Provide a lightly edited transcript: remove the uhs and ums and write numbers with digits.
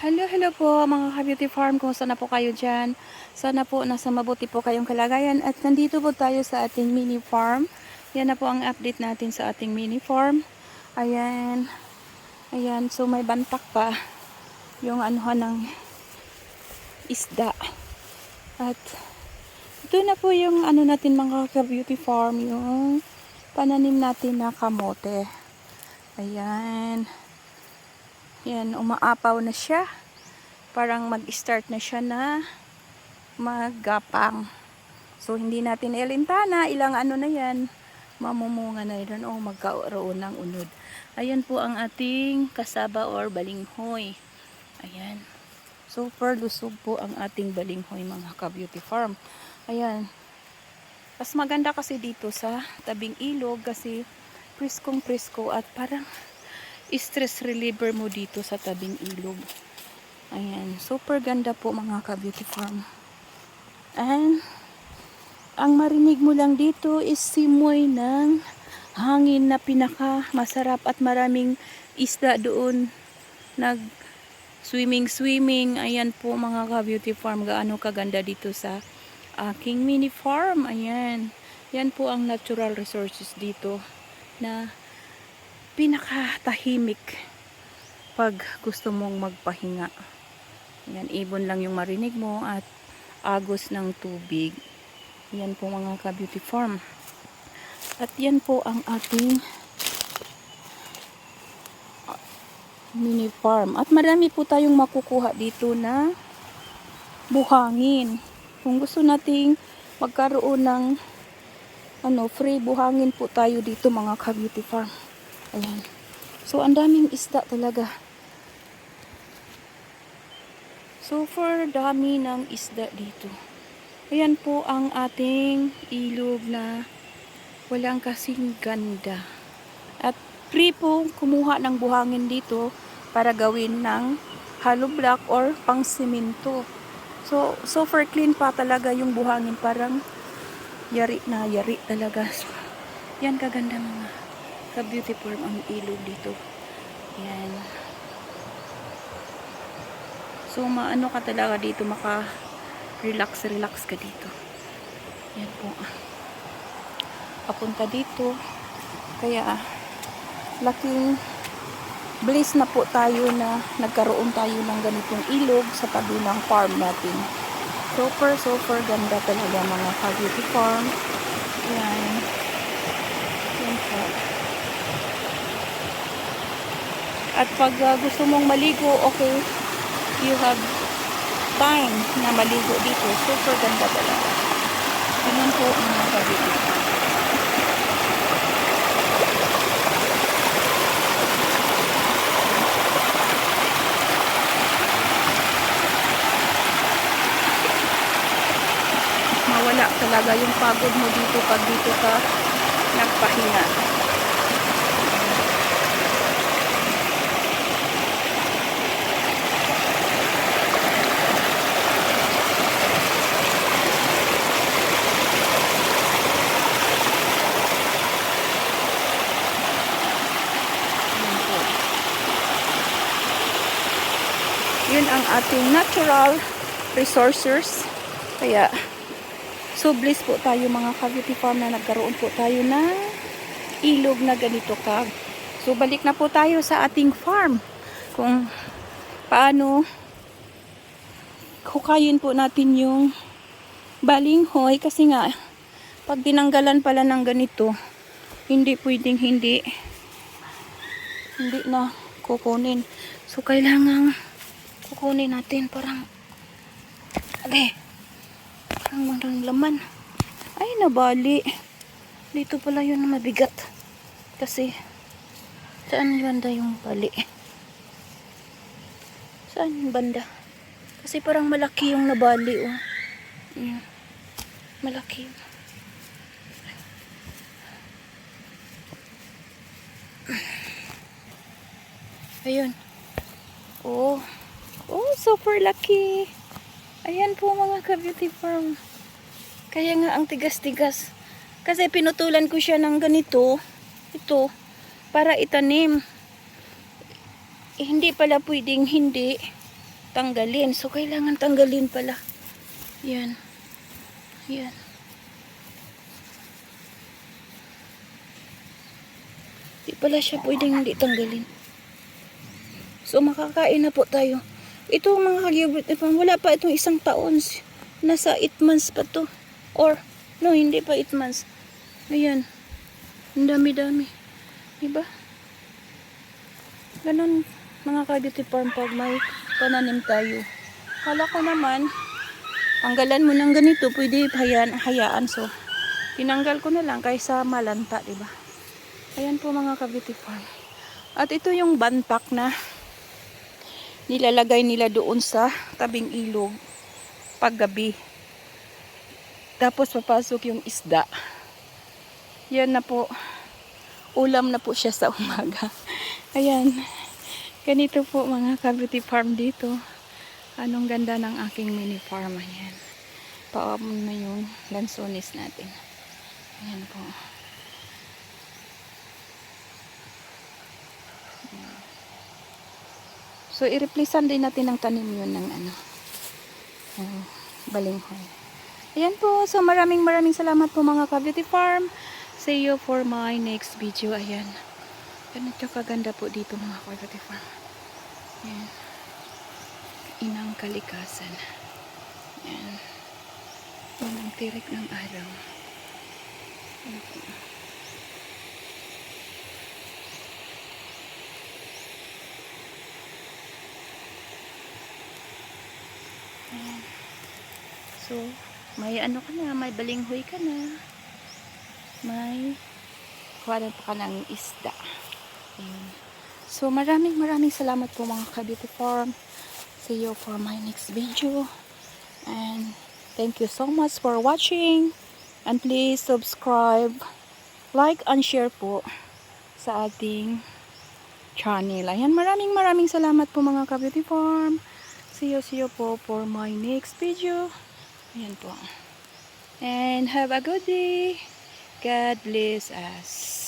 Hello, hello po mga ka-beauty farm. Kumusta na po kayo dyan? Sana po nasa mabuti po kayong kalagayan. At nandito po tayo sa ating mini farm. Yan na po ang update natin sa ating mini farm. Ayan. Ayan. So may bantak pa yung anuhan ng isda. At ito na po yung ano natin mga ka-beauty farm. Yung pananim natin na kamote. Ayan. Yan, umaapaw na siya. Parang mag-start na siya na maggapang. So, hindi natin ilintana. Ilang ano na yan. Mamumunga na yun. O, magkaroon ng unod. Ayan po ang ating kasaba or balinghoy. Ayan. Super lusog po ang ating balinghoy mga ka-beauty farm. Ayan. Mas maganda kasi dito sa tabing ilog kasi priskong prisko at parang stress reliever mo dito sa tabing ilog. Ayan, super ganda po mga ka-beauty farm. And ang marinig mo lang dito is simoy ng hangin na pinaka masarap at maraming isda doon nag swimming. Ayan po mga ka-beauty farm, gaano kaganda dito sa aking mini farm. Ayan, yan po ang natural resources dito na pinakatahimik pag gusto mong magpahinga. Yan, ibon lang yung marinig mo at agos ng tubig. Yan po mga ka-beauty farm. At yan po ang ating mini farm. At marami po tayong makukuha dito na buhangin. Kung gusto nating magkaroon ng free buhangin po tayo dito mga ka-beauty farm. Ayan. So, ang daming isda talaga. Super dami ng isda dito. Ayan po ang ating ilog na walang kasing ganda. At free po kumuha ng buhangin dito para gawin ng hollow block or pang simento. So, super clean pa talaga yung buhangin. Parang yari na yari talaga. So, yan kaganda mga ka-beauty farm ang ilog dito. Yan. So, maano ka talaga dito, maka-relax ka dito. Yan po. Papunta dito. Kaya, laking bliss na po tayo na nagkaroon tayo ng ganitong ilog sa tabi ng farm natin. Super ganda talaga mga ka-beauty farm. Yan. Yan po. At pag gusto mong maligo, okay, you have time na maligo dito. Super ganda talaga. Ganun po mga ka-beauty farm. Mawala talaga yung pagod mo dito pag dito ka nagpahinga. Yun ang ating natural resources. Kaya so bliss po tayo mga ka-beauty farm na nagkaroon po tayo ng ilog na ganito ka. So balik na po tayo sa ating farm. Kung paano hukayin po natin yung balinghoy kasi nga pag tinanggalan pala ng ganito, hindi pwedeng hindi na kukunin. So kailangan kukunin natin parang parang laman. Ay, nabali. Dito pala yun na mabigat. Kasi saan banda yung bali? Saan yung banda? Kasi parang malaki yung nabali. Oh. Ayan. Malaki yun. Ayun. Oh, super lucky. Ayan po mga ka-beauty farm. Kaya nga ang tigas-tigas. Kasi pinutulan ko siya ng ganito. Ito. Para itanim. Hindi pala pwedeng hindi. tanggalin. So, kailangan tanggalin pala. Yan. Yan. Di pala siya pwedeng hindi tanggalin. So, makakain na po tayo. Ito mga kagibrit, wala pa itong 1 taon. Nasa 8 months pa to. Or, no, hindi pa 8 months. Ayan. Ang dami-dami. Diba? Ganon mga ka-beauty farm pag may pananim tayo. Kala ko naman, tanggalan mo ng ganito, pwede hayaan. So, tinanggal ko na lang kaysa malanta, diba? Ayan po mga ka-beauty farm. At ito yung bantak na nilalagay nila doon sa tabing ilog paggabi. Tapos papasok yung isda. Yan na po. Ulam na po siya sa umaga. Ayan. Ganito po mga ka-beauty farm dito. Anong ganda ng aking mini farm. Ayan. Paamon na yung lansones natin. Ayan po. So, i-replacean din natin ng tanim yun ng balinghoy. Ayan po. So, maraming salamat po mga ka-beauty farm. See you for my next video. Ayan. Ganito kaganda po dito mga ka-beauty farm. Ayan. Inang kalikasan. Ayan. Walang tirik ng araw. Ayan po. Ayan. So, may ano ka na, may balinghoy ka na. May kuha pa ka ng isda. Ayan. So, maraming salamat po mga ka-beauty farm. See you for my next video. And thank you so much for watching. And please subscribe, like, and share po sa ating channel. Ayan, maraming salamat po mga ka-beauty farm. See you po for my next video. Ayan po. And have a good day. God bless us.